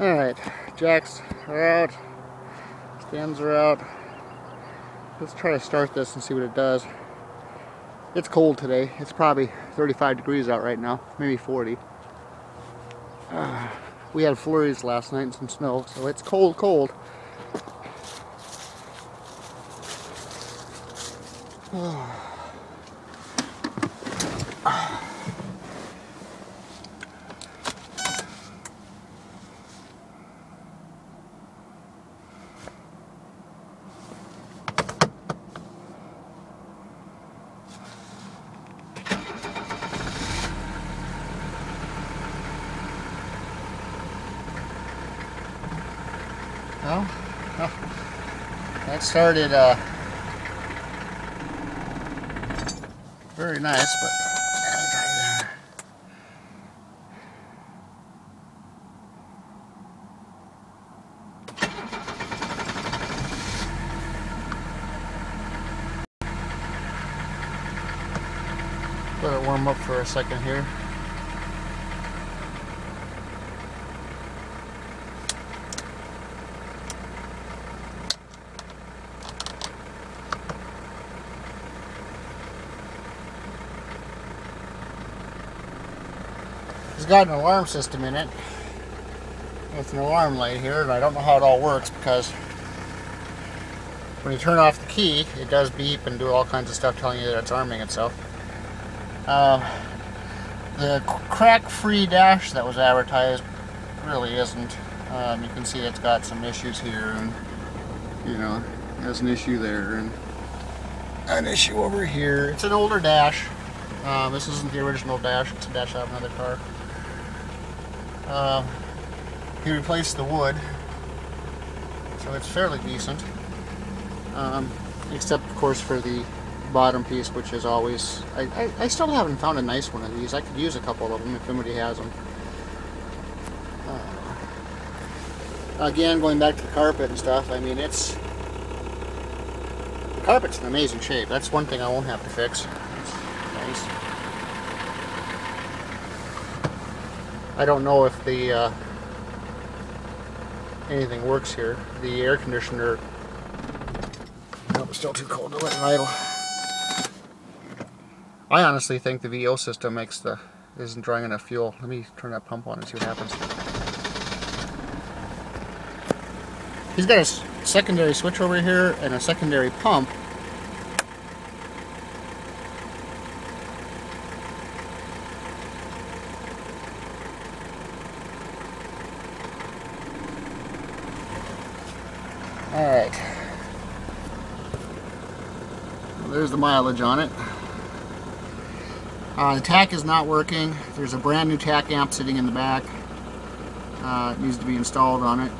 Alright, jacks are out, stems are out. Let's try to start this and see what it does. It's cold today. It's probably 35 degrees out right now, maybe 40. We had flurries last night and some snow, so it's cold, cold. Well, that started very nice, but let it warm up for a second here. It's got an alarm system in it with an alarm light here, and I don't know how it all works because when you turn off the key it does beep and do all kinds of stuff telling you that it's arming itself. The crack-free dash that was advertised really isn't. You can see it's got some issues here, and you know, there's an issue there and an issue over here. It's an older dash. This isn't the original dash, it's a dash out of another car. He replaced the wood, so it's fairly decent, except of course for the bottom piece, which is always, I still haven't found a nice one of these. I could use a couple of them if somebody has them. Again, going back to the carpet and stuff, I mean, the carpet's in amazing shape. That's one thing I won't have to fix. It's nice. I don't know if the anything works here. The air conditioner, no, it's still too cold to let it idle. I honestly think the VO system isn't drawing enough fuel. Let me turn that pump on and see what happens. He's got a secondary switch over here and a secondary pump. Alright, well, there's the mileage on it. The tack is not working. There's a brand new tack amp sitting in the back. It needs to be installed on it.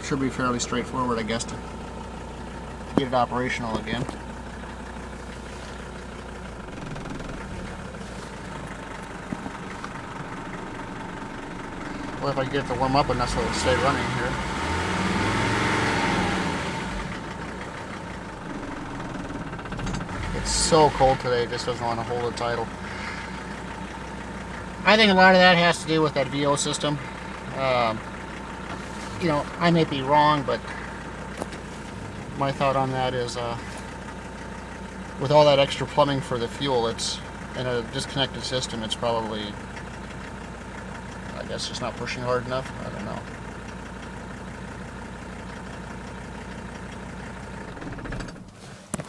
Should be fairly straightforward, I guess, to get it operational again. Well, if I get it to warm up enough so it'll stay running here. It's so cold today, it just doesn't want to hold its idle. I think a lot of that has to do with that VO system. You know, I may be wrong, but my thought on that is with all that extra plumbing for the fuel, it's in a disconnected system, it's probably, I guess, just not pushing hard enough. I don't know.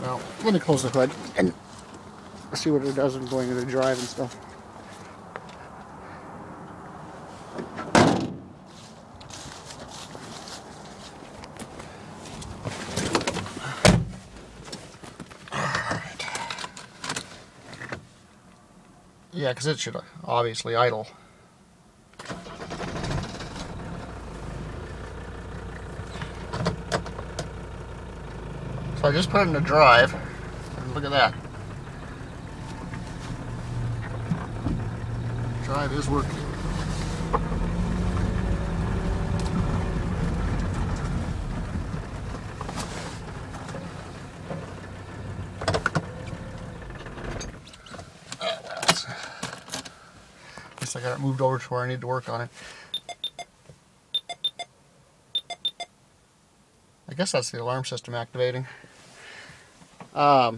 Well, let me close the hood and see what it does when going into drive and stuff. Yeah, because it should obviously idle. So I just put it into drive, and look at that. Drive is working. guess I got it moved over to where I need to work on it. I guess that's the alarm system activating. I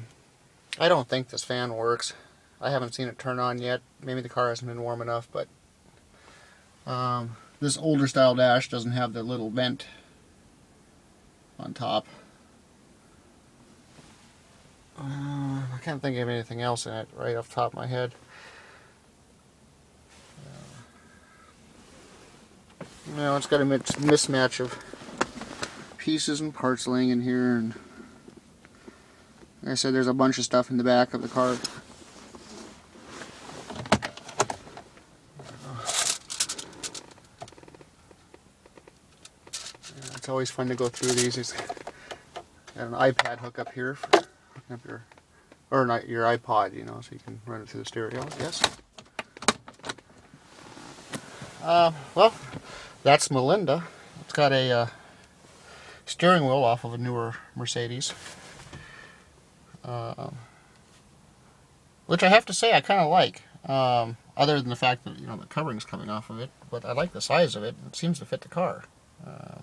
don't think this fan works. I haven't seen it turn on yet. Maybe the car hasn't been warm enough, but this older style dash doesn't have the little vent on top. I can't think of anything else in it right off the top of my head. No, it's got a mismatch of pieces and parts laying in here, and like I said, there's a bunch of stuff in the back of the car. It's always fun to go through these. It's got an iPad hookup here for hooking up your, or not your iPod, you know, so you can run it through the stereo. Yes. Well, that's Melinda. It's got a steering wheel off of a newer Mercedes, which I have to say I kind of like. Other than the fact that, you know, the covering's coming off of it, but I like the size of it. It seems to fit the car. I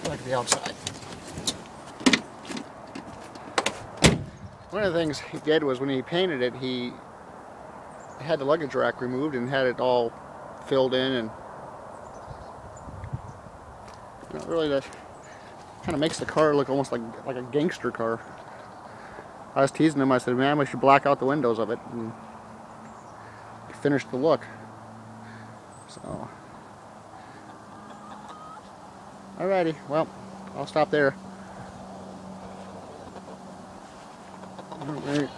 like the outside. One of the things he did was when he painted it, he had the luggage rack removed and had it all filled in, and you know, really that kind of makes the car look almost like a gangster car. I was teasing him. I said, "Man, we should black out the windows of it and finish the look." So, alrighty, well, I'll stop there. Alright.